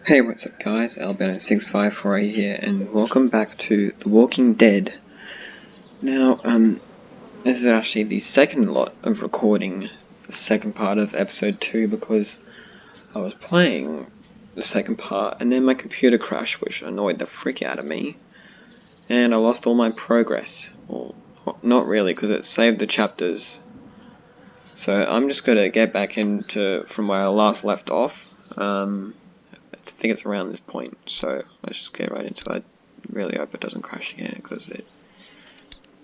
Hey, what's up guys, Albano654 here, and welcome back to The Walking Dead. Now, this is actually the second lot of recording the second part of episode 2 because I was playing the second part and then my computer crashed, which annoyed the frick out of me, and I lost all my progress. Well, not really, because it saved the chapters. So I'm just gonna get back into from where I last left off. I think it's around this point, so let's just get right into it. Really hope it doesn't crash again, because it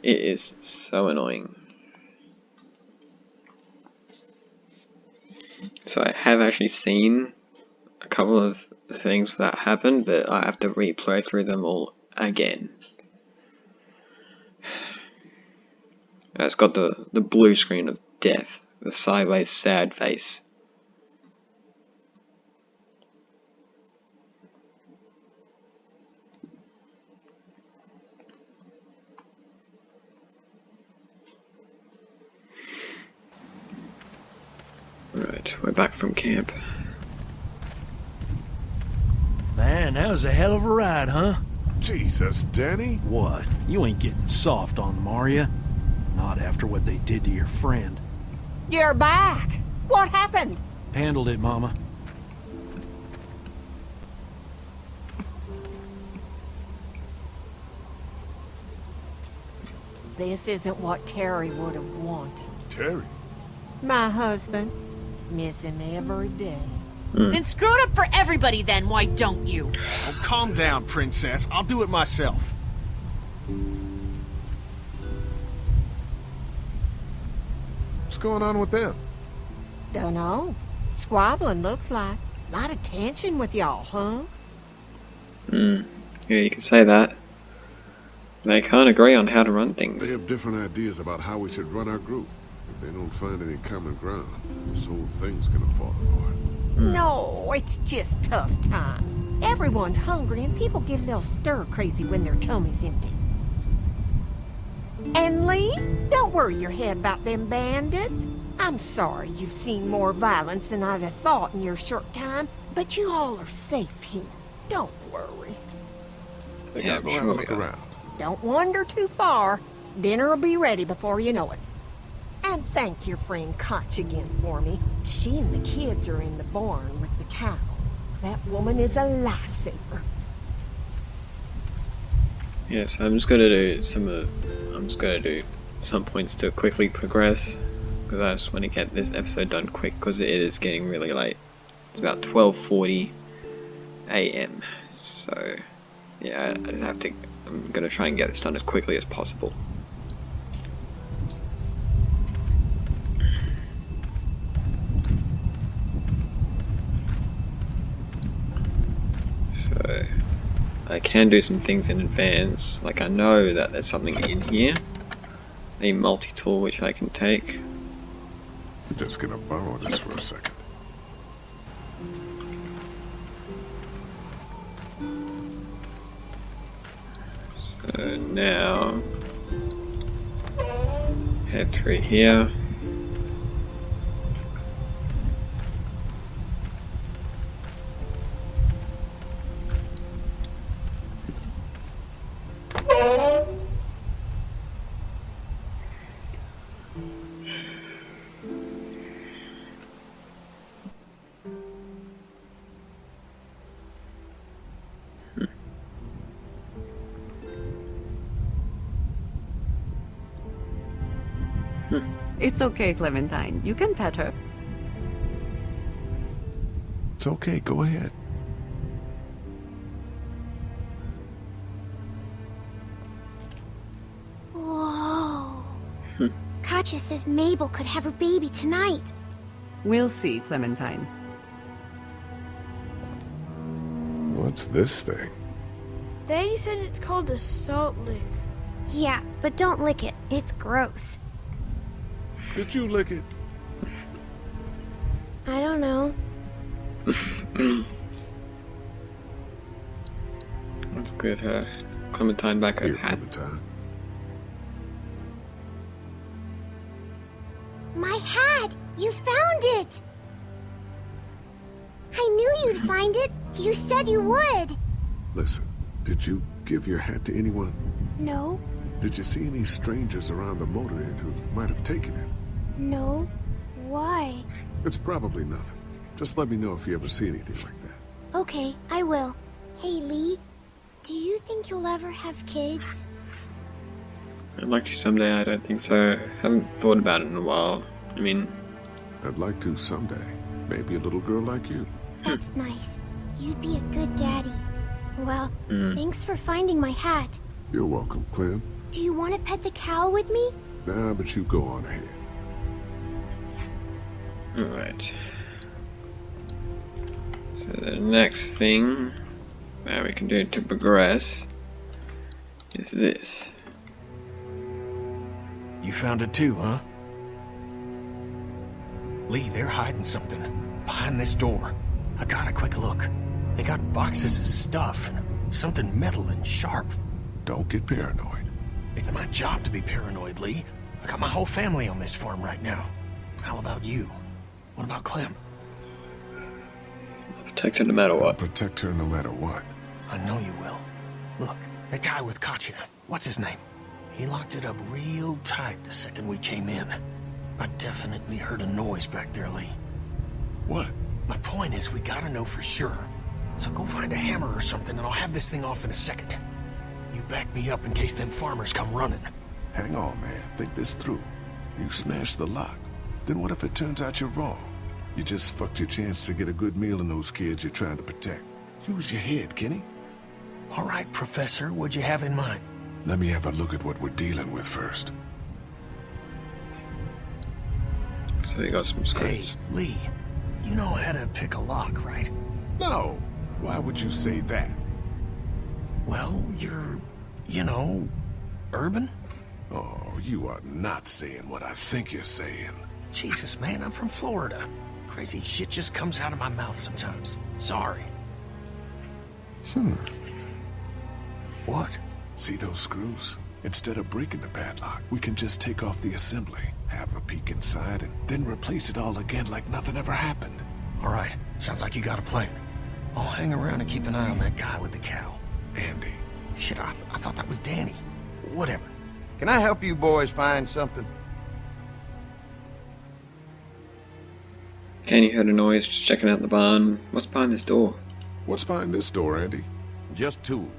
is so annoying. So I have actually seen a couple of things that happened, but I have to replay through them all again. It's got the blue screen of death, the sideways sad face. Right, we're back from camp. Man, that was a hell of a ride, huh? Jesus, Danny. What? You ain't getting soft on them, are ya? Not after what they did to your friend. You're back! What happened? Handled it, Mama. This isn't what Terry would have wanted. Terry? My husband. Miss him every day. Then screw it up for everybody then, why don't you? Oh, calm down, princess. I'll do it myself. What's going on with them? Dunno. Squabbling looks like. Lot of tension with y'all, huh? Yeah, you can say that. They can't agree on how to run They things. have different ideas about how we should run our group. If they don't find any common ground, this whole thing's gonna fall apart. No, it's just tough times. Everyone's hungry and people get a little stir-crazy when their tummy's empty. And Lee, don't worry your head about them bandits. I'm sorry you've seen more violence than I'd have thought in your short time, but you all are safe here. Don't worry. Yeah, go have a look around. Don't wander too far. Dinner'll be ready before you know it. And thank your friend Koch again for me. She and the kids are in the barn with the cow. That woman is a lifesaver. Yes, I'm just gonna do some points to quickly progress, because I just want to get this episode done quick, because it is getting really late. It's about 12:40 AM, so yeah, I'm gonna try and get this done as quickly as possible. So I can do some things in advance, like I know that there's something in here, a multi-tool which I can take. I'm just gonna borrow this for a second. So now, head through here. It's okay, Clementine. You can pet her. It's okay, go ahead. Whoa. Katja says Mabel could have her baby tonight. We'll see, Clementine. What's this thing? Daddy said it's called a salt lick. Yeah, but don't lick it. It's gross. Did you lick it? I don't know. Let's give her Clementine back her Here, hat. Clementine. My hat! You found it! you'd find it. You said you would. Listen, did you give your hat to anyone? No, Did you see any strangers around the motor inn who might have taken it? no. Why? It's probably nothing. Just let me know if you ever see anything like that. Okay, I will. Hey, Lee. Do you think you'll ever have kids? I'd like to someday, I don't think so. Haven't thought about it in a while. I mean, I'd like to someday. Maybe a little girl like you. That's nice. You'd be a good daddy. Well, Hmm. thanks for finding my hat. You're welcome, Clem. Do you want to pet the cow with me? Nah, but you go on ahead. alright. So the next thing that we can do to progress is this. You found it too, huh? Lee, they're hiding something behind this door. I got a quick look. They got boxes of stuff and something metal and sharp. Don't get paranoid. It's my job to be paranoid, Lee. I got my whole family on this farm right now. How about you? What about Clem? I'll protect her no matter I'll what. protect her no matter what. I know you will. Look, that guy with Katya, what's his name? He locked it up real tight the second we came in. I definitely heard a noise back there, Lee. What? My point is, we gotta know for sure. So go find a hammer or something and I'll have this thing off in a second. You back me up in case them farmers come running. Hang on, man. Think this through. You smashed the lock. Then what if it turns out you're wrong? You just fucked your chance to get a good meal in those kids you're trying to protect. Use your head, Kenny. All right, Professor, what'd you have in mind? Let me have a look at what we're dealing with first. So we got some Hey, screws. Lee, you know how to pick a lock, right? No. Why would you say that? Well, you're, you know, urban? Oh, you are not saying what I think you're saying. Jesus, man, I'm from Florida. Crazy shit just comes out of my mouth sometimes. Sorry. What? See those screws? Instead of breaking the padlock, we can just take off the assembly, have a peek inside, and then replace it all again like nothing ever happened. All right, sounds like you got a plan. I'll hang around and keep an eye on that guy with the cow. Andy. Shit, I thought that was Danny. Whatever. Can I help you boys find something? Kenny heard a noise, just checking out the barn. What's behind this door? What's behind this door, Andy? Just tools.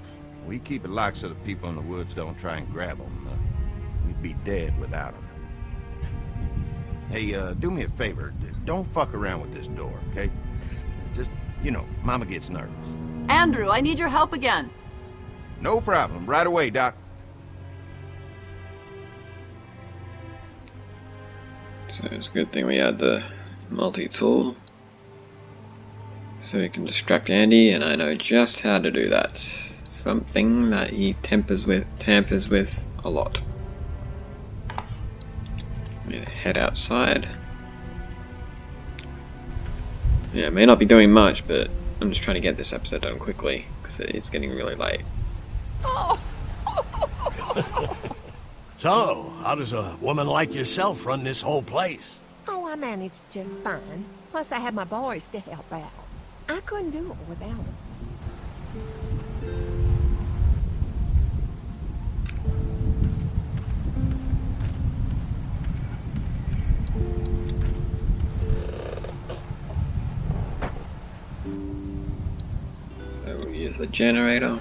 We keep it locked so the people in the woods don't try and grab them. We'd be dead without them. Hey, do me a favor. Don't fuck around with this door, okay? Just, you know, Mama gets nervous. Andrew, I need your help again. No problem. Right away, Doc. So it's a good thing we had the multi-tool. So we can distract Andy, and I know just how to do that. Something that he tampers with a lot. I'm gonna head outside. Yeah, it may not be doing much, but I'm just trying to get this episode done quickly, because it's getting really late. So, how does a woman like yourself run this whole place? Oh, I managed just fine. Plus, I had my boys to help out. I couldn't do it without them. So we'll use the generator.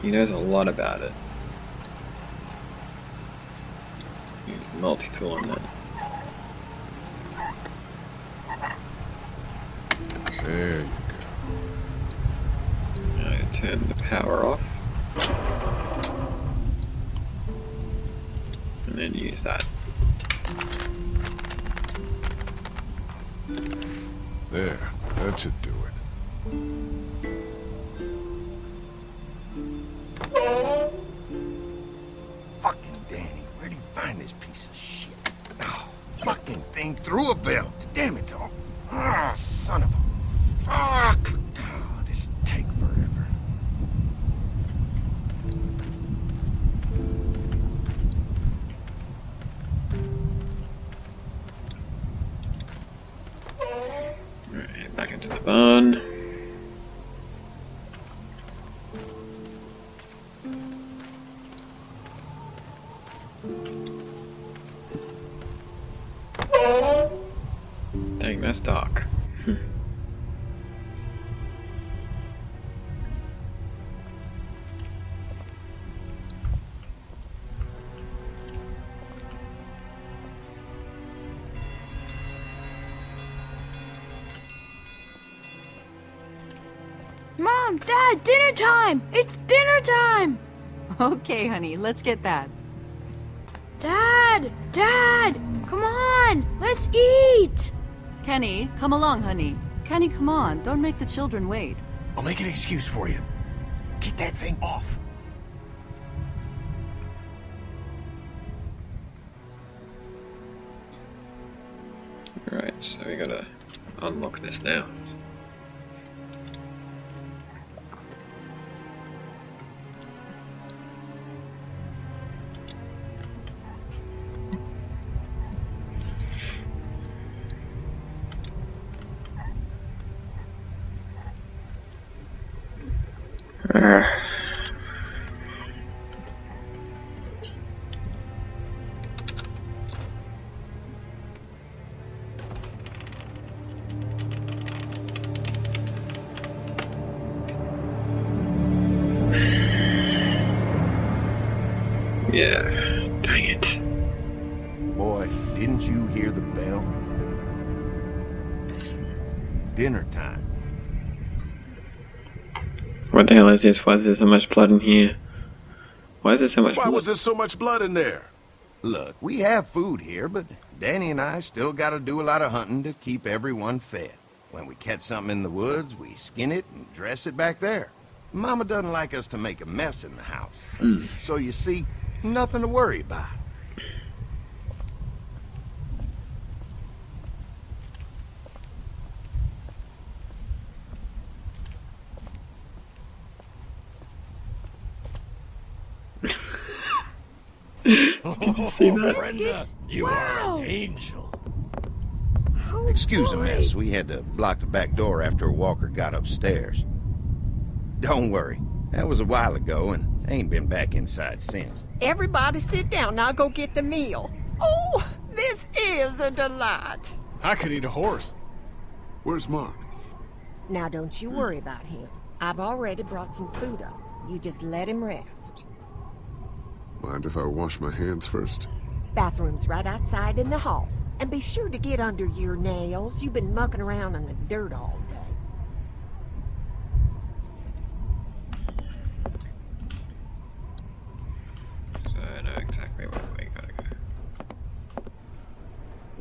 He knows a lot about it. Use the multi-tool on that. There you go. Now turn the power off. And then use that. There. That should do it. Fucking Danny, where'd he find this piece of shit? Oh, fucking thing threw a belt. Damn it, dog. Ah, son of a... Fuck! Oh, this take forever. Alright, back into the barn. Dang, that's dark. Mom, Dad, dinner time! It's dinner time! Okay, honey, let's get that. Dad! Dad! Come on! Let's eat! Kenny, come along, honey. Kenny, come on. Don't make the children wait. I'll make an excuse for you. Get that thing off. Right, so we gotta unlock this now. Yeah, dang it. Boy, didn't you hear the bell? Dinner time. What the hell is this? Why is there so much blood in here? Why is there so much Why blood? was there so much blood in there? Look, we have food here, but Danny and I still gotta do a lot of hunting to keep everyone fed. When we catch something in the woods, we skin it and dress it back there. Mama doesn't like us to make a mess in the house. So you see, nothing to worry about. Did you see that? Brenda, you Wow. are an angel. Oh, Excuse the boy. mess. We had to block the back door after Walker got upstairs. Don't worry. That was a while ago and ain't been back inside since. Everybody sit down. I'll go get the meal. Oh, this is a delight. I could eat a horse. Where's Mark? Now don't you worry about him. I've already brought some food up. You just let him rest. Mind if I wash my hands first? Bathroom's right outside in the hall. And be sure to get under your nails. You've been mucking around in the dirt all day. So I know exactly where we gotta go.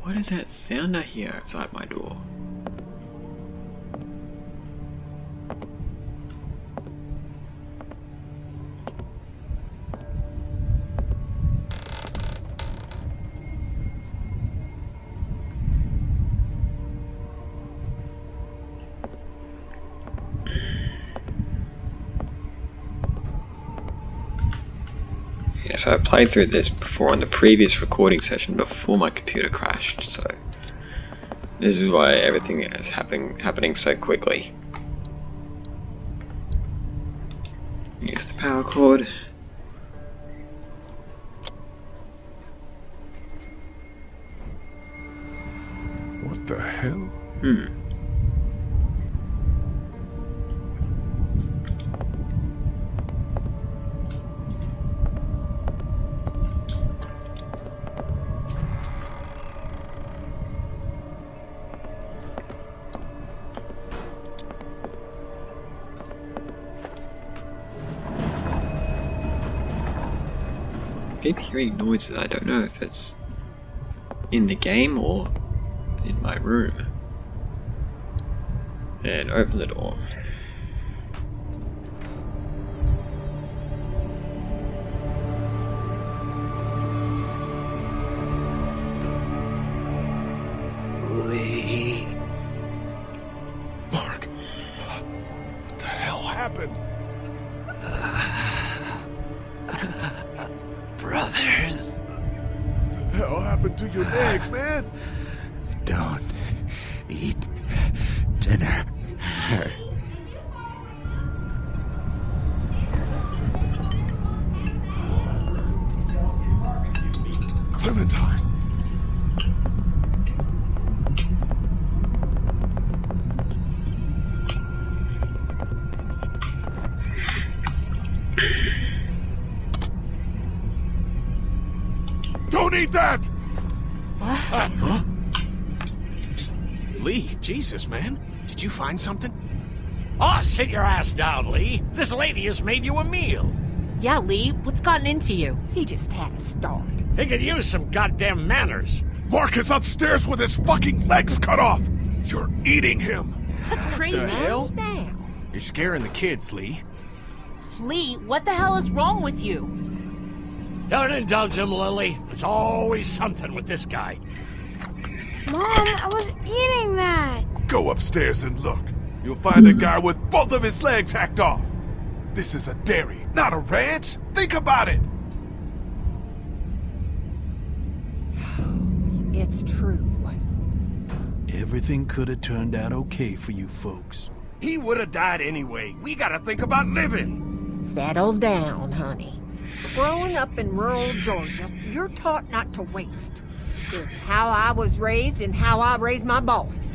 What is that sound I hear outside my door? Yes, I played through this before on the previous recording session before my computer crashed, so this is why everything is happening so quickly. Use the power cord. What the hell? I keep hearing noises. I don't know if it's in the game or in my room. And open the door. Lee. Mark. What the hell happened? Brothers. What the hell happened to your legs, man? Don't eat dinner. Clementine. Don't eat that! Huh? Lee, Jesus, man. Did you find something? Oh, sit your ass down, Lee. This lady has made you a meal. Yeah, Lee, what's gotten into you? He just had a start. He could use some goddamn manners. Mark is upstairs with his fucking legs cut off. You're eating him. That's crazy. The hell? Down. You're scaring the kids, Lee. Lee, what the hell is wrong with you? Don't indulge him, Lily. There's always something with this guy. Mom, I was eating that. Go upstairs and look. You'll find a guy with both of his legs hacked off. This is a dairy, not a ranch. Think about it. It's true. Everything could have turned out okay for you folks. He would have died anyway. We gotta think about living. Settle down, honey. Growing up in rural Georgia, you're taught not to waste. It's how I was raised and how I raised my boys.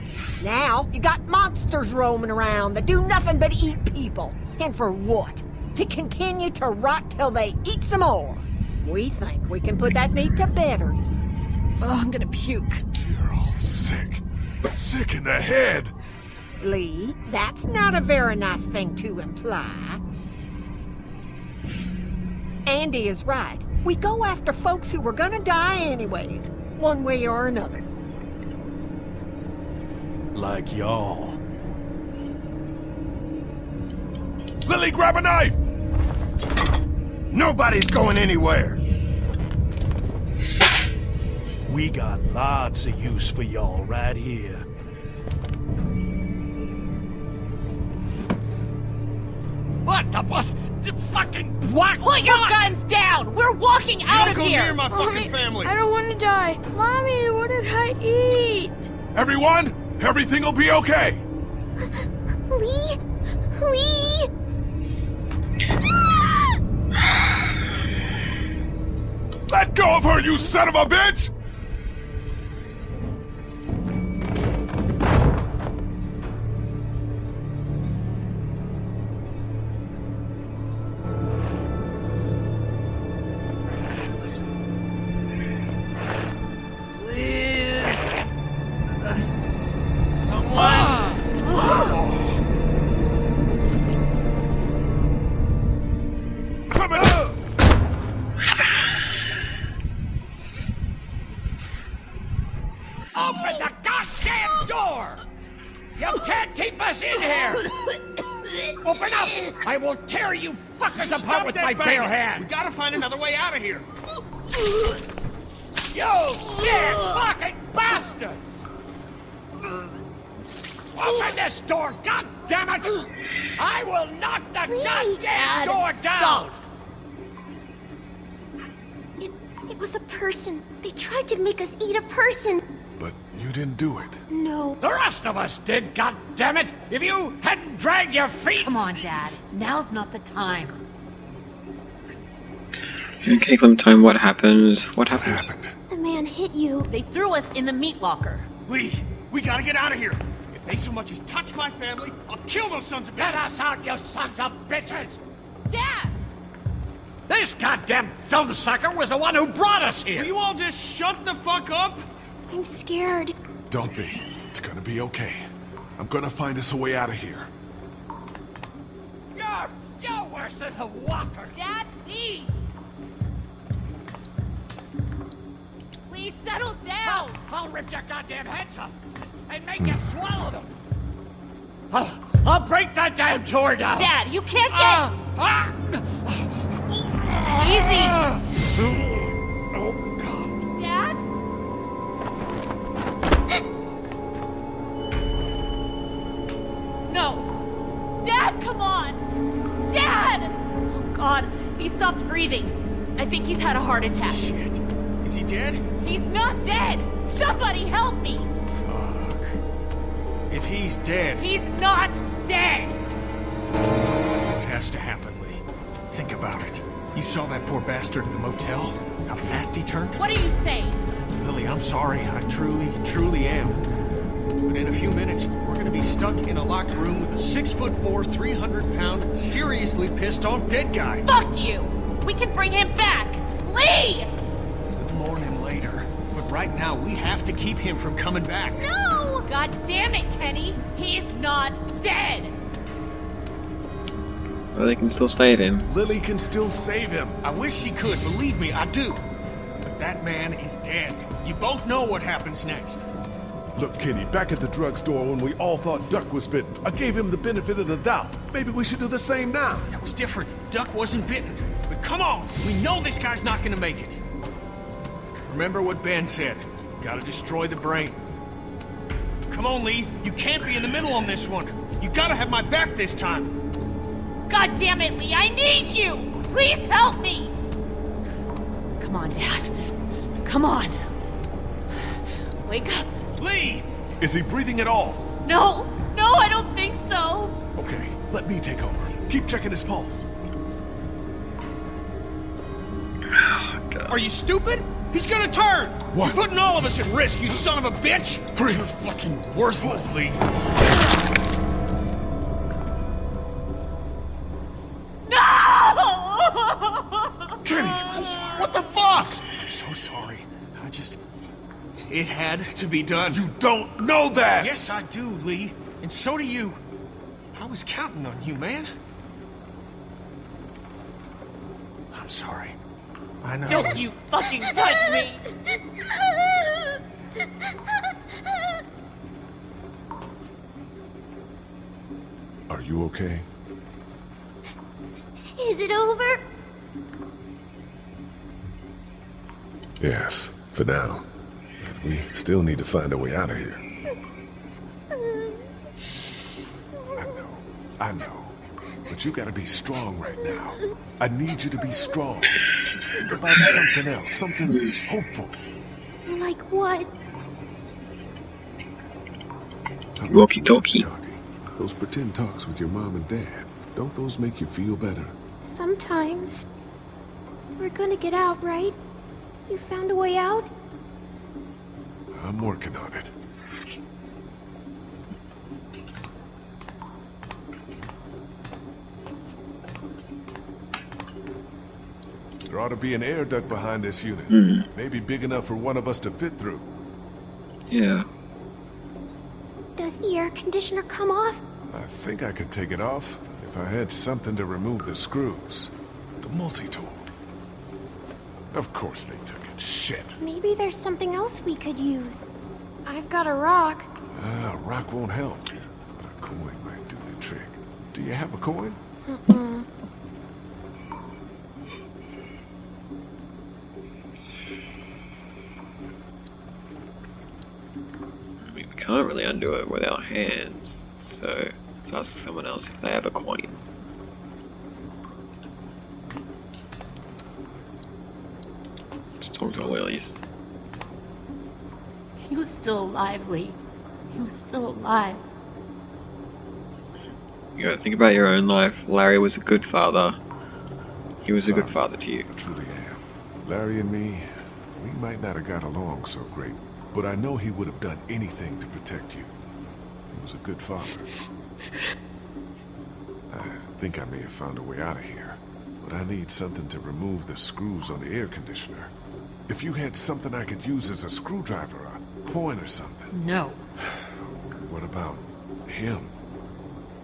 Now, you got monsters roaming around that do nothing but eat people. And for what? To continue to rot till they eat some more. We think we can put that meat to better use. Oh, I'm gonna puke. You're all sick. Sick in the head. Lee, that's not a very nice thing to imply. Andy is right. We go after folks who were gonna die anyways, one way or another. Like y'all. Lily, grab a knife. Nobody's going anywhere. We got lots of use for y'all right here. What the what? The fucking what? Put your guns down! We're walking out of Don't go here! near my fucking Mommy, family. I don't want to die. Mommy, what did I eat? Everyone, everything will be okay. Lee? Lee? Let go of her, you son of a bitch! Open the goddamn door! You can't keep us in here! Open up! I will tear you fuckers apart with my bare hands! We gotta find another way out of here. You sick fucking bastards! Open this door, god damn it! I will knock the goddamn Dad, door down! stop. It was a person. They tried to make us eat a person. But you didn't do it. No. The rest of us did, god damn it! If you hadn't dragged your feet! Come on, Dad. Now's not the time. Okay, Clementine, what happened? What What happened? happened? The man hit you. They threw us in the meat locker. Lee, we gotta get out of here. If they so much as touch my family, I'll kill those sons of Get bitches. us out, you sons of bitches! Dad! This goddamn thumbsucker was the one who brought us here! Will you all just shut the fuck up? I'm scared. Don't be. It's gonna be okay. I'm gonna find us a way out of here. You're worse than the walkers! Dad, please! Please settle down! I'll rip your goddamn heads off and make you swallow them! I'll break that damn door down! Dad, you can't get... Easy! Oh, God. Dad? No! Dad, come on! Dad! Oh, God, he stopped breathing. I think he's had a heart attack. Shit. Is he dead? He's not dead! Somebody help me! Fuck. If he's dead... He's not dead! What has to happen, Lee? Think about it. You saw that poor bastard at the motel? How fast he turned? What are you saying? Lily, I'm sorry. I truly am. But in a few minutes, we're gonna be stuck in a locked room with a 6'4", 300-pound, seriously pissed off dead guy. Fuck you! We can bring him back! Lee! We'll mourn him later. But right now, we have to keep him from coming back. No! God damn it, Kenny! He's not dead! Well, they can still save him. Lily can still save him. I wish she could, believe me, I do. But that man is dead. You both know what happens next. Look, Kenny, back at the drugstore when we all thought Duck was bitten, I gave him the benefit of the doubt. Maybe we should do the same now. That was different. Duck wasn't bitten. But come on, we know this guy's not gonna make it. Remember what Ben said. Gotta destroy the brain. Come on, Lee. You can't be in the middle on this one. You gotta have my back this time. God damn it, Lee! I need you! Please help me! Come on, Dad. Come on. Wake up. Lee! Is he breathing at all? No! No, I don't think so! Okay, let me take over. Keep checking his pulse. Oh, God. Are you stupid? He's gonna turn! What? You're putting all of us at risk, you son of a bitch! 3. You're fucking worthless, Lee. No! Kenny, what the fuck? I'm so sorry. It had to be done. You don't know that! Yes, I do, Lee. And so do you. I was counting on you, man. I'm sorry. I know. Don't you fucking touch me! Are you okay? Is it over? Yes, for now. But we still need to find a way out of here. I know. But you gotta be strong right now. I need you to be strong. Think about something else, something hopeful. Like what? Walkie-talkie. Those pretend talks with your mom and dad, don't those make you feel better? Sometimes. We're gonna get out, right? You found a way out? I'm working on it. There ought to be an air duct behind this unit. Maybe big enough for one of us to fit through. Yeah. Does the air conditioner come off? I think I could take it off if I had something to remove the screws. The multi-tool. Of course they took it. Shit. Maybe there's something else we could use. I've got a rock. Ah, a rock won't help. But a coin might do the trick. Do you have a coin? I mean, we can't really undo it with our hands, so let's ask someone else if they have a coin. Let's talk to Willies. He was still alive, Lee. He was still alive. You gotta think about your own life. Larry was a good father. He was a good Son, father to you. I truly am. Larry and me, we might not have got along so great, but I know he would have done anything to protect you. He was a good father. I think I may have found a way out of here, but I need something to remove the screws on the air conditioner. If you had something I could use as a screwdriver, a coin or something. No. What about him?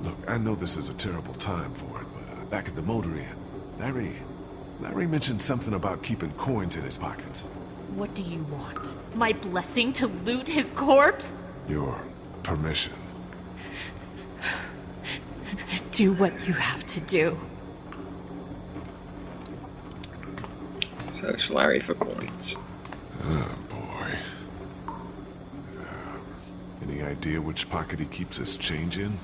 Look, I know this is a terrible time for it, but back at the motor inn, Larry mentioned something about keeping coins in his pockets. What do you want? My blessing to loot his corpse? Your permission. Do what you have to do. Search Larry for coins. Oh, boy. Any idea which pocket he keeps his change in?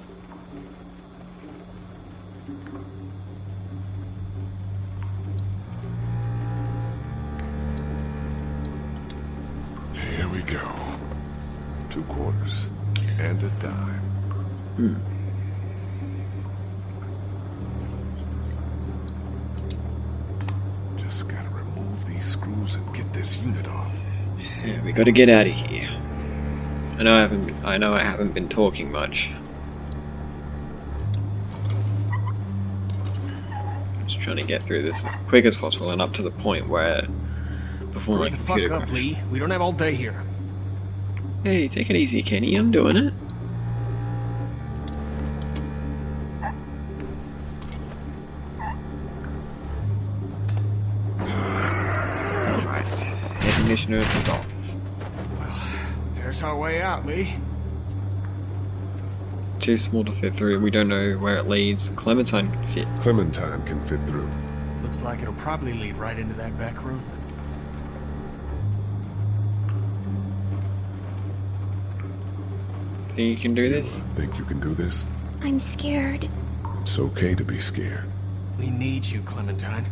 Here we go. 2 quarters. And a dime. Just gotta remove these screws and get this unit off. Yeah, we gotta get out of here. I know I haven't been talking much. Just trying to get through this as quick as possible and up to the point where before my Hurry the computer fuck up, crashes. Lee. We don't have all day here. Hey, take it easy, Kenny. I'm doing it. Alright. Air conditioner is off. Well, there's our way out, Lee. Too small to fit through. We don't know where it leads. Clementine can fit. Clementine can fit through. Looks like it'll probably lead right into that back room. Think you can do this? Think you can do this? I'm scared. It's okay to be scared. We need you, Clementine.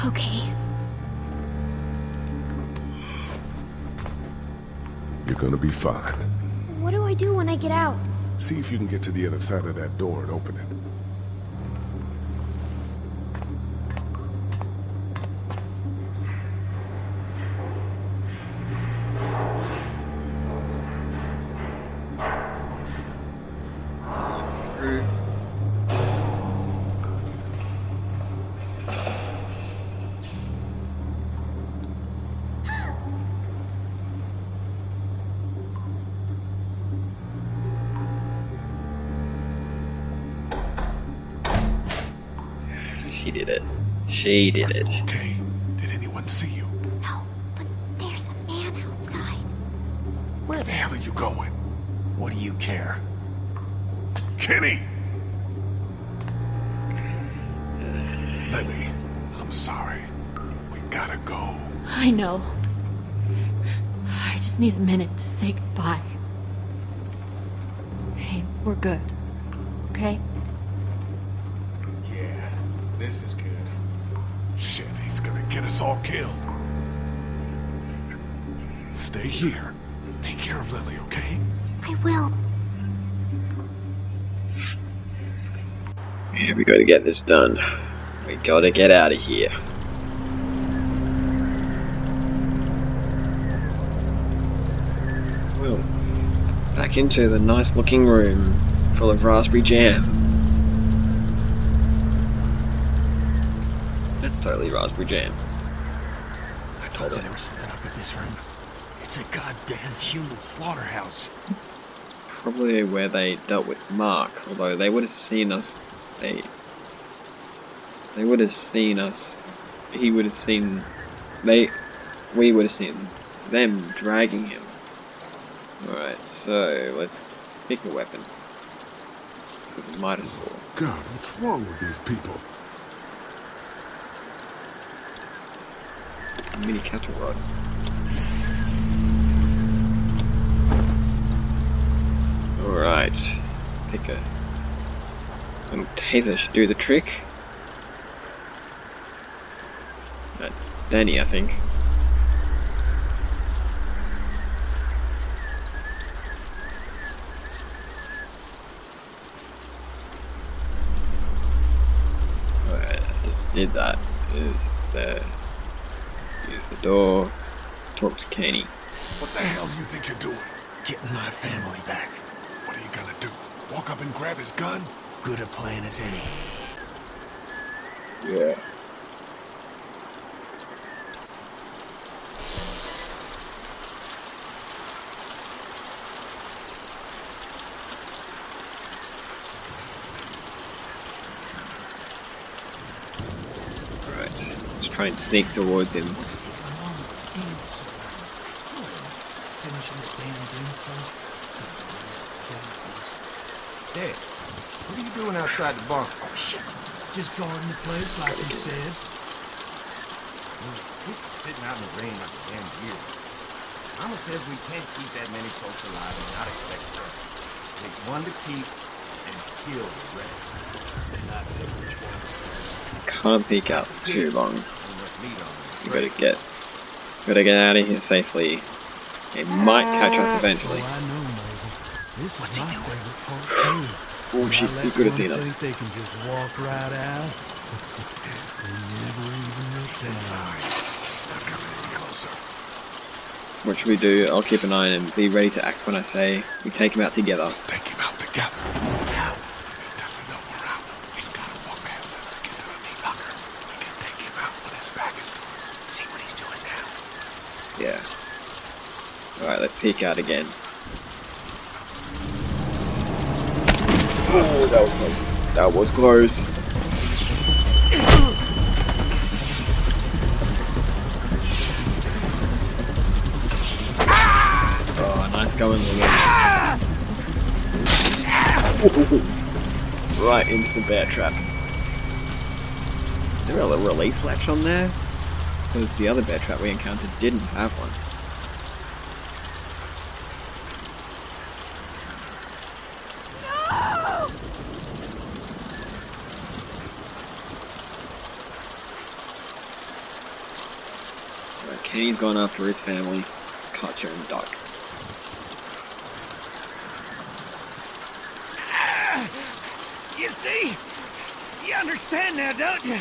Okay. You're gonna be fine. What do I do when I get out? See if you can get to the other side of that door and open it. Through. She did it. She did it. Okay. Did anyone see you? No, but there's a man outside. Where the hell are you going? What do you care? Kenny! Lily, I'm sorry. We gotta go. I know. I just need a minute to say goodbye. Hey, we're good. Okay? Yeah, this is good. Shit, he's gonna get us all killed. Stay here. Take care of Lily, okay? I will. Yeah, we gotta get this done. We gotta get out of here. Well, back into the nice looking room full of raspberry jam. That's totally raspberry jam. I told you there was something up with this room. It's a goddamn human slaughterhouse. Probably where they dealt with Mark, although they would have seen us. They would have seen us. He would have seen. We would have seen them dragging him. Alright, so let's pick a weapon. With a mitre saw. God, what's wrong with these people? Mini cattle rod. Alright. I think a little taser should do the trick. That's Danny, I think. Alright, I just did that. Is the use the door, talk to Kenny. What the hell do you think you're doing? Getting my family back. What are you gonna do? Walk up and grab his gun? Good a plan as any. Yeah. Alright, let's try and sneak towards him. What's taking long with being so finishing the damn thing first? Dad, what are you doing outside the barn? Oh shit! Just guarding the place like you said. Quit sitting out in the rain like a damn deer. Mama says we can't keep that many folks alive and not expect trouble. Take one to keep and kill the rest. And I pick which one. Can't peek out for too long. Enough meat on We them. gotta get out of here safely. They might catch us eventually. Oh, I know, Mabel. This What's is he my doing? favorite part too. Oh When shit, I he let could have one seen us. think they can just walk right out. They never even look He's down. inside. He's not coming any closer. What should we do? I'll keep an eye on him. Be ready to act when I say we take him out together. Take him out together. Now, he doesn't know we're out. He's gotta walk past us to get to the meat locker. We can take him out when his back is to us. See what he's doing now. Yeah. Alright, let's peek out again. Oh, that was close. That was close. Oh, nice going, Lily. Right into the bear trap. Is there a little release latch on there? Because the other bear trap we encountered didn't have one. Right, Kenny's gone after his family, Katja and Doc. You see? You understand now, don't you?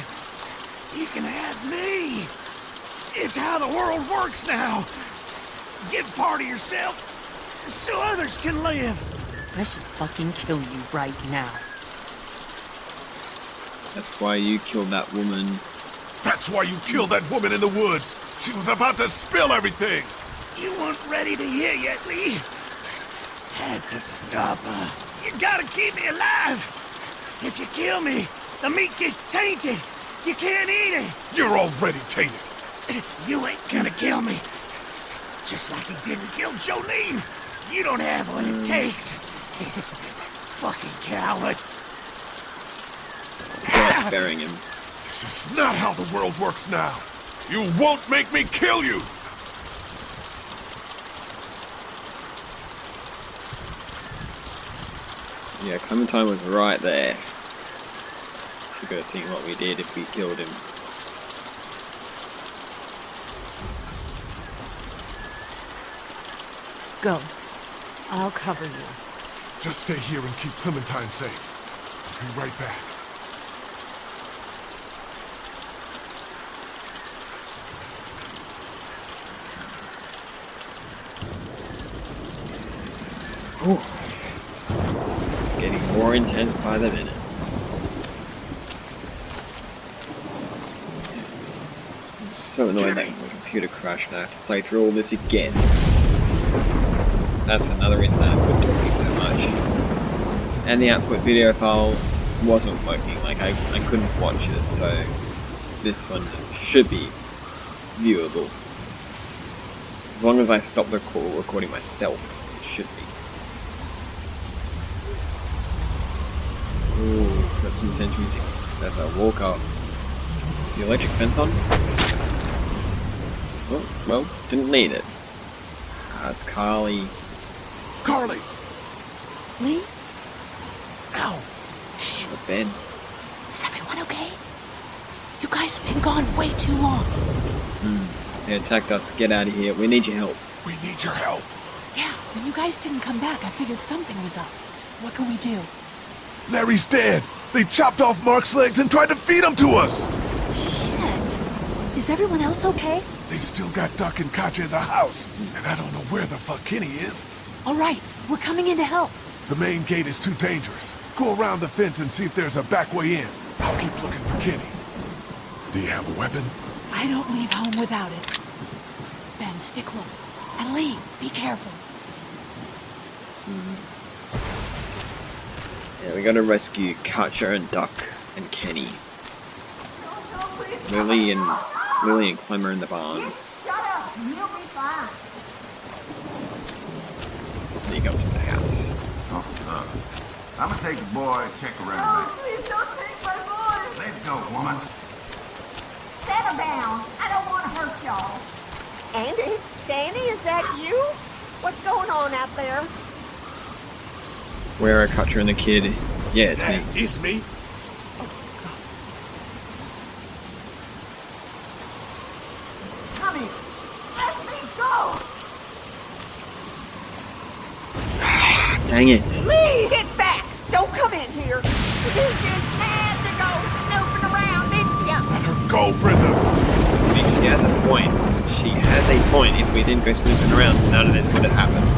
You can have me. It's how the world works now. Give part of yourself so others can live. I should fucking kill you right now. That's why you killed that woman. That's why you killed that woman in the woods. She was about to spill everything. You weren't ready to hear yet, Lee. Had to stop her. You gotta keep me alive. If you kill me, the meat gets tainted. You can't eat it. You're already tainted. You ain't gonna kill me. Just like he didn't kill Jolene. You don't have what it takes. Fucking coward. Not sparing him. This is not how the world works now. You won't make me kill you. Yeah, Clementine was right there. You could have seen what we did if we killed him. Go. I'll cover you. Just stay here and keep Clementine safe. I'll be right back. Whew. Getting more intense by the minute. Yes. I'm so annoyed that my computer crashed and I have to play through all this again. That's another reason that I quit talking so much. And the output video file wasn't working, like I couldn't watch it, so this one should be viewable. As long as I stop the recording myself, it should be. Ooh, got some intense music. As I walk up. Is the electric fence on? Oh, well, didn't need it. Ah, it's Carly. Carly! Lee? Ow. Or Ben. Is everyone okay? You guys have been gone way too long. They attacked us. Get out of here. We need your help. We need your help. Yeah, when you guys didn't come back, I figured something was up. What can we do? Larry's dead. They chopped off Mark's legs and tried to feed him to us. Shit. Is everyone else okay? They've still got Duck and Katja in the house, and I don't know where the fuck Kenny is. All right, we're coming in to help. The main gate is too dangerous. Go around the fence and see if there's a back way in. I'll keep looking for Kenny. Do you have a weapon? I don't leave home without it. Ben, stick close. And Lee, be careful. Yeah, we gotta rescue Katja and Duck and Kenny. Lily and Clem are in the barn. Sneak up to the house. I'm gonna take the boy and check around. Oh, please don't take my boy. Let's go, woman. Settle down. I don't want to hurt y'all. Andy? Danny, is that you? What's going on out there? Where are Katja and the kid? Yeah, it's me. It's me. Come here. Let me go. Dang it. Lee, get back! Don't come in here. You just had to go snooping around, didn't you? Let her go, Brenda. I mean, she has a point. She has a point. If we didn't go snooping around, none of this would have happened.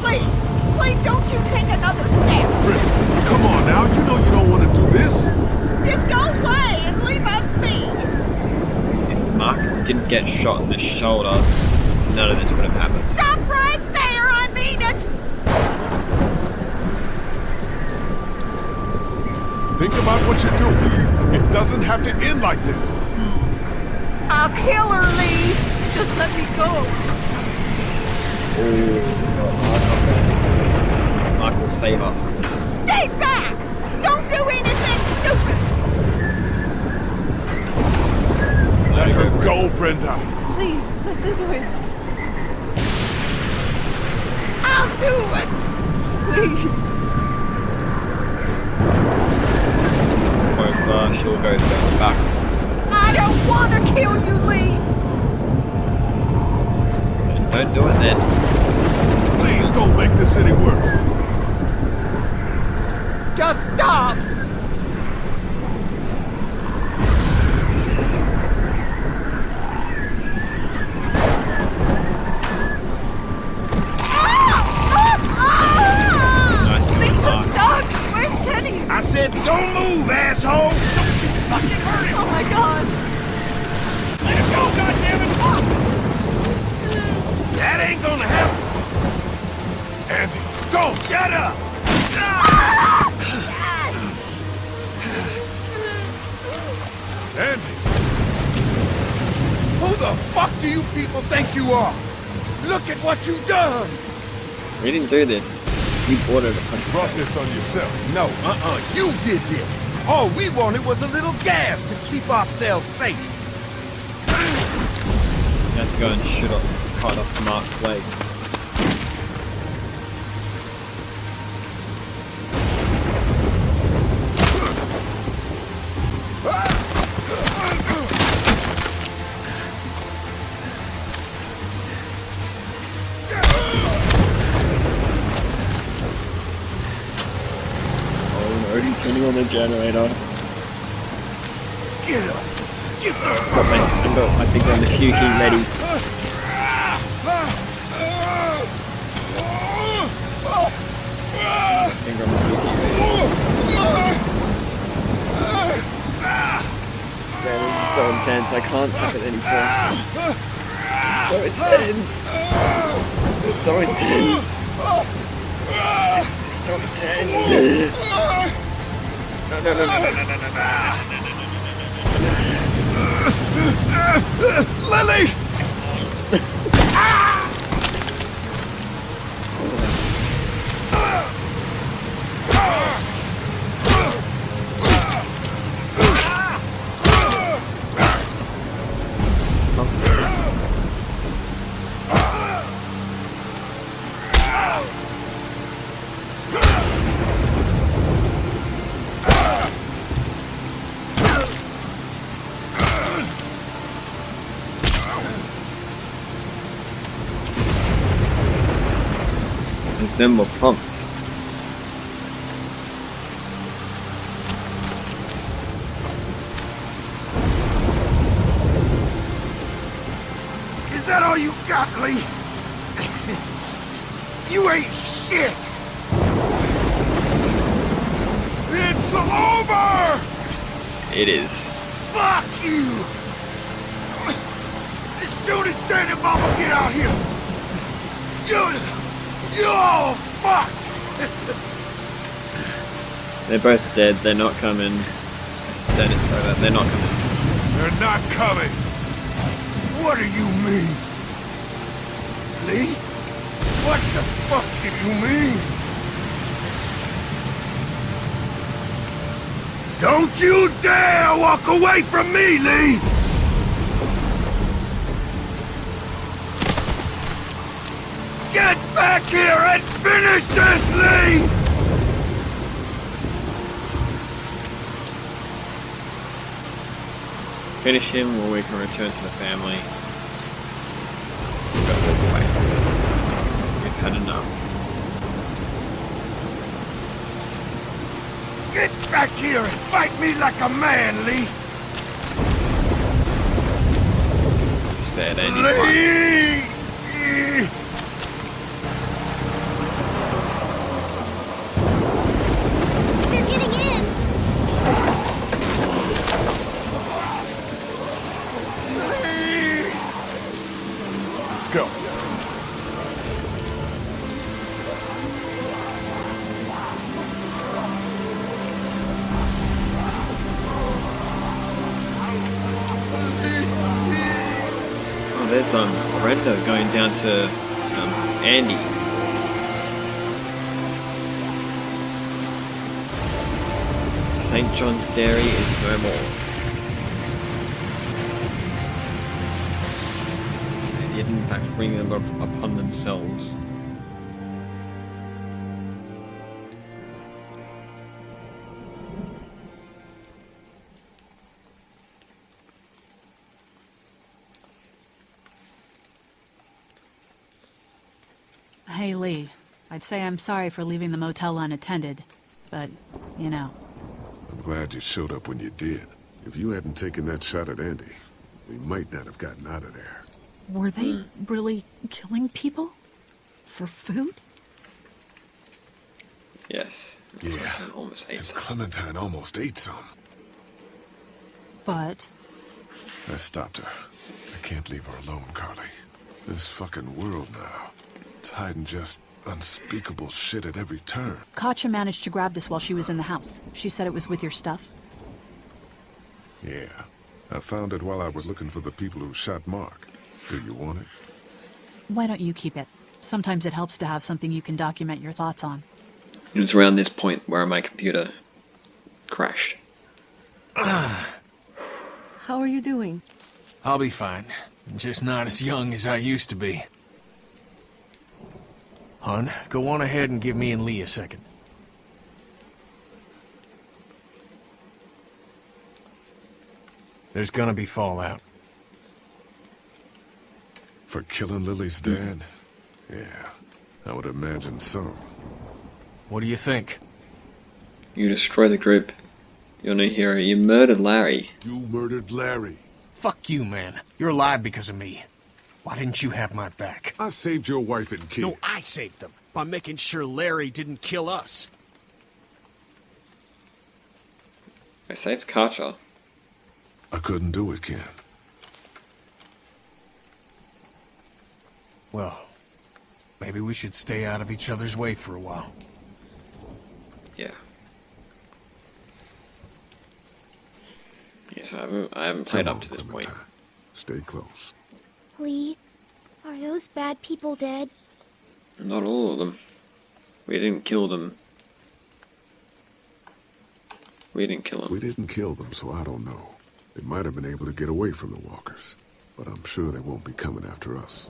Please don't you take another step. Brenda, come on now. You know you don't want to do this. Just go away and leave us be. If Mark didn't get shot in the shoulder, none of this would have happened. Stop right there, I mean it. Think about what you're doing. It doesn't have to end like this. I'll kill her, Lee. Just let me go. Mark will save us. Stay back! Don't do anything stupid! Let her go, Brenda. Please, listen to him. I'll do it! Please. Closer, she'll go down the back. I don't want to kill you, Lee! Don't do it then. Please don't make this any worse. Just stop! Doc, where's Kenny? I said don't move, asshole! Don't you fucking hurt him! Oh my god. Let him go, goddammit! That ain't gonna happen! Andy, don't! Shut up! Andy! Who the fuck do you people think you are? Look at what you've done! We didn't do this. You ordered a punch. Brought this on yourself. No, you did this! All we wanted was a little gas to keep ourselves safe. You have to go and shoot off, cut off Mark's legs. Already sitting on the generator. Get up! Get the Got my finger on the fuse key ready. Finger on the fuse key ready. Man, this is so intense. I can't tap it any faster. It's so intense. It's so intense. It's so intense. No. Lily! There's them more pumps. Is that all you got, Lee? You ain't shit! It's over! It is. Fuck you! As soon as Dad and Mama get out here, you're all fucked! They're both dead. They're not coming. I said it so that they're not coming. They're not coming. What do you mean? Lee? What the fuck do you mean? Don't you dare walk away from me, Lee! Get back here and finish this, Lee! Finish him or we can return to the family. We've got to walk away. We've had enough. Get back here and fight me like a man, Lee! Spared Andy. Lee! They're getting in! Let's go. Oh, there's Brenda going down to Andy. St. John's Dairy is no more. They did in fact bring them upon themselves. Hey, Lee. I'd say I'm sorry for leaving the motel unattended, but, you know. I'm glad you showed up when you did. If you hadn't taken that shot at Andy, we might not have gotten out of there. Were they really killing people? For food? Yes. Yeah. Almost ate And some. Clementine almost ate some. But... I stopped her. I can't leave her alone, Carly. This fucking world now. It's hiding just unspeakable shit at every turn. Katja managed to grab this while she was in the house. She said it was with your stuff. Yeah. I found it while I was looking for the people who shot Mark. Do you want it? Why don't you keep it? Sometimes it helps to have something you can document your thoughts on. It was around this point where my computer crashed. How are you doing? I'll be fine. I'm just not as young as I used to be. Hun, go on ahead and give me and Lee a second. There's gonna be fallout. For killing Lily's dad? Yeah, I would imagine so. What do you think? You destroy the group. You're no hero. You murdered Larry. You murdered Larry. Fuck you, man. You're alive because of me. Why didn't you have my back? I saved your wife and kid. No, I saved them by making sure Larry didn't kill us. I saved Katja. I couldn't do it, Ken. Well, maybe we should stay out of each other's way for a while. Yeah. Yes, I haven't played up to this point. Stay close. Lee, are those bad people dead? Not all of them. We didn't kill them. We didn't kill them. We didn't kill them, so I don't know. They might have been able to get away from the walkers, but I'm sure they won't be coming after us.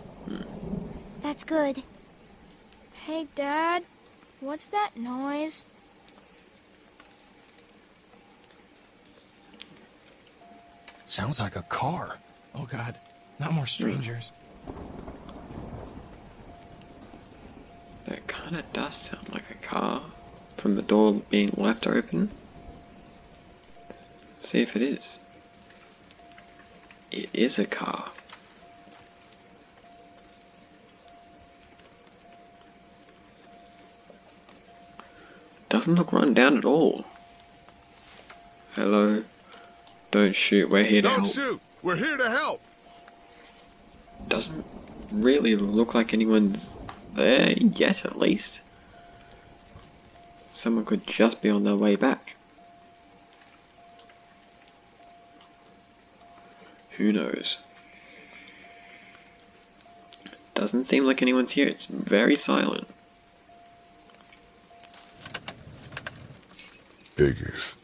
That's good. Hey, Dad. What's that noise? Sounds like a car. Oh God, not more strangers. That kind of does sound like a car from the door being left open. See if it is. It is a car. Doesn't look run down at all. Hello. Don't shoot, we're here to help. Don't shoot! We're here to help! Doesn't really look like anyone's there yet, at least. Someone could just be on their way back. Who knows? Doesn't seem like anyone's here. It's very silent. Figures.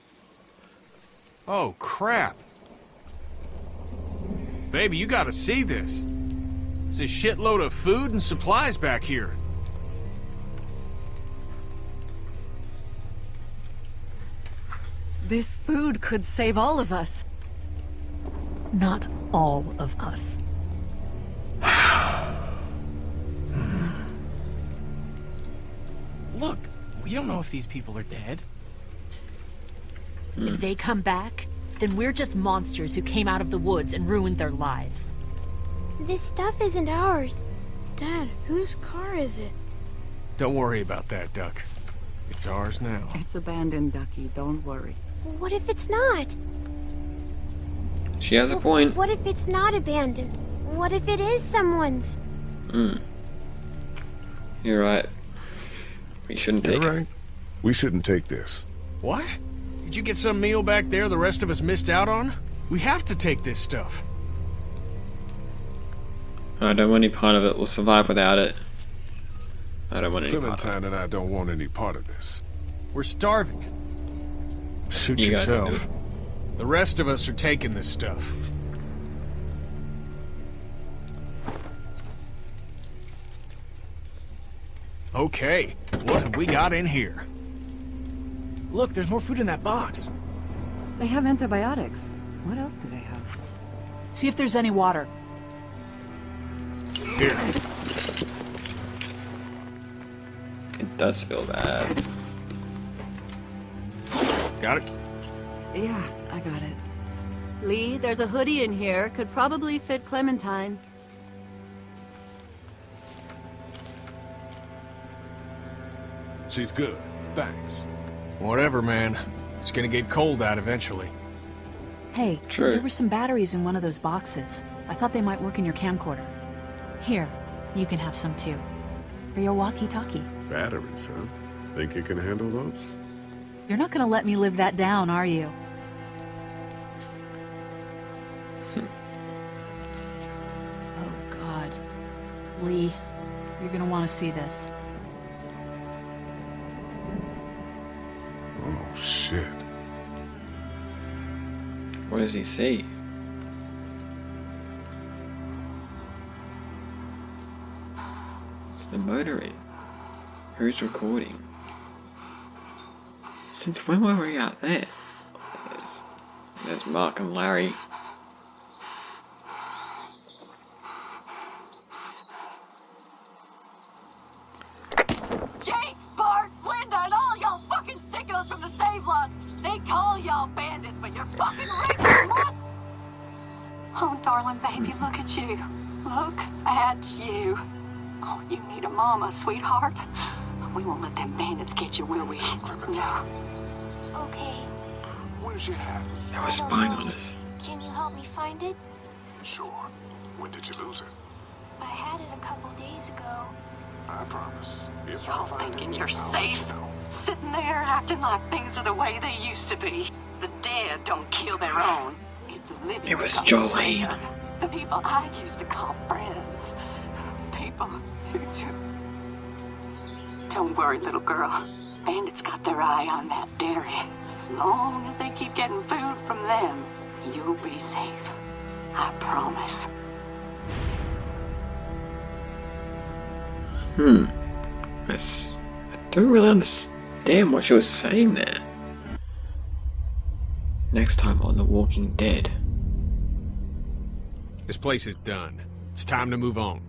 Oh, crap. Baby, you gotta see this. There's a shitload of food and supplies back here. This food could save all of us. Not all of us. Look, we don't know if these people are dead. If they come back, then we're just monsters who came out of the woods and ruined their lives. This stuff isn't ours. Dad, whose car is it? Don't worry about that, Duck. It's ours now. It's abandoned, Ducky. Don't worry. What if it's not? She has a point. What if it's not abandoned? What if it is someone's? You're right. We shouldn't take You're it. right. We shouldn't take this. What? Did you get some meal back there the rest of us missed out on? We have to take this stuff. I don't want any part of it. We'll survive without it. I don't want any part of it. Clementine and I don't want any part of this. We're starving. Suit You guys can do yourself. The rest of us are taking this stuff. Okay, what have we got in here? Look, there's more food in that box. They have antibiotics. What else do they have? See if there's any water. Here. It does feel bad. Got it? Yeah, I got it. Lee, there's a hoodie in here. Could probably fit Clementine. She's good. Thanks. Whatever, man. It's gonna get cold out eventually. Hey, True. there were some batteries in one of those boxes. I thought they might work in your camcorder. Here, you can have some too. For your walkie-talkie. Batteries, huh? Think you can handle those? You're not gonna let me live that down, are you? Oh, God. Lee, you're gonna want to see this. Oh, shit. What does he see? It's the motoring. Who's recording? Since when were we out there? There's Mark and Larry. Jake, Bart, Linda, and all y'all fucking sickos from the save lots. They call y'all bandits, but you're fucking raping what? Oh, darling baby, look at you. Look at you. Oh, you need a mama, sweetheart. We won't let them bandits get you, will we? No. Okay. Where's your hat? They were spying on us. Can you help me find it? Sure. When did you lose it? I had it a couple days ago. I promise. If Y'all I find thinking it, you're I'll safe? let you know. Sitting there acting like things are the way they used to be. The dead don't kill their own. It's the living. It was that Jolene. come later. The people I used to call friends. People who do. Don't worry, little girl. Bandits got their eye on that dairy. As long as they keep getting food from them, you'll be safe. I promise. I don't really understand what she was saying there. Next time on The Walking Dead. This place is done. It's time to move on.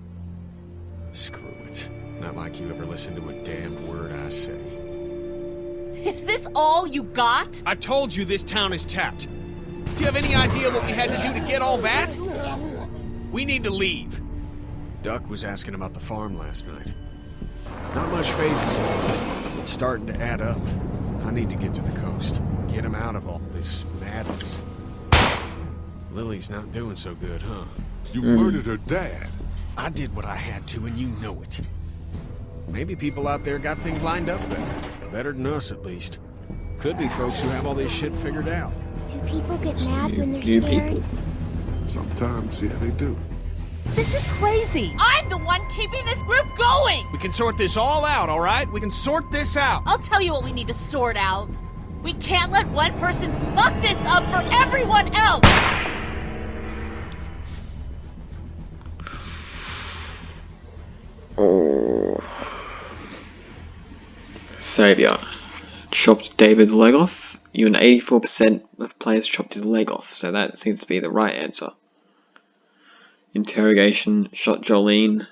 Screw it. Not like you ever listen to a damned word I say. Is this all you got? I told you this town is tapped. Do you have any idea what we had to do to get all that? We need to leave. Duck was asking about the farm last night. Not much phases yet. It's starting to add up. I need to get to the coast. Get him out of all this madness. Lily's not doing so good, huh? You murdered her dad. I did what I had to, and you know it. Maybe people out there got things lined up better. Better than us, at least. Could be folks who have all this shit figured out. Do people get mad when they're New scared? people. Sometimes, yeah, they do. This is crazy! I'm the one keeping this group going! We can sort this all out, all right? We can sort this out. I'll tell you what we need to sort out. We can't let one person fuck this up for everyone else! Oh. Savior. Chopped David's leg off. You and 84% of players chopped his leg off, so that seems to be the right answer. Interrogation. Shot Jolene.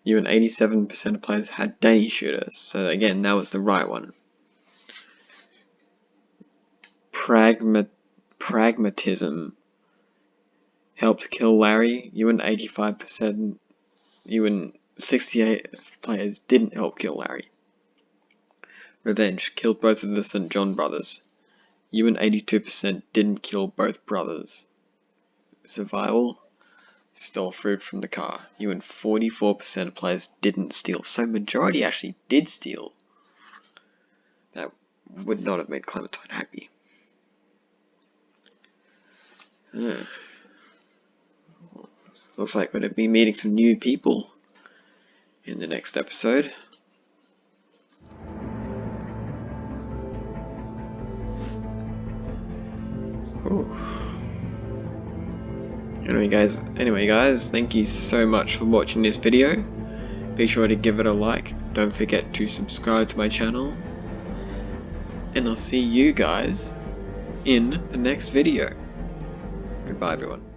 You and 87% of players had Danny shooters, so again, that was the right one. pragmatism helped kill Larry. You and 85%, you and 68 players didn't help kill Larry. Revenge killed both of the St. John brothers. You and 82% didn't kill both brothers. Survival stole fruit from the car. You and 44% of players didn't steal. So majority actually did steal. That would not have made Clementine happy. Looks like we're going to be meeting some new people in the next episode. Ooh. Anyway guys, thank you so much for watching this video. Be sure to give it a like. Don't forget to subscribe to my channel. And I'll see you guys in the next video. Goodbye everyone.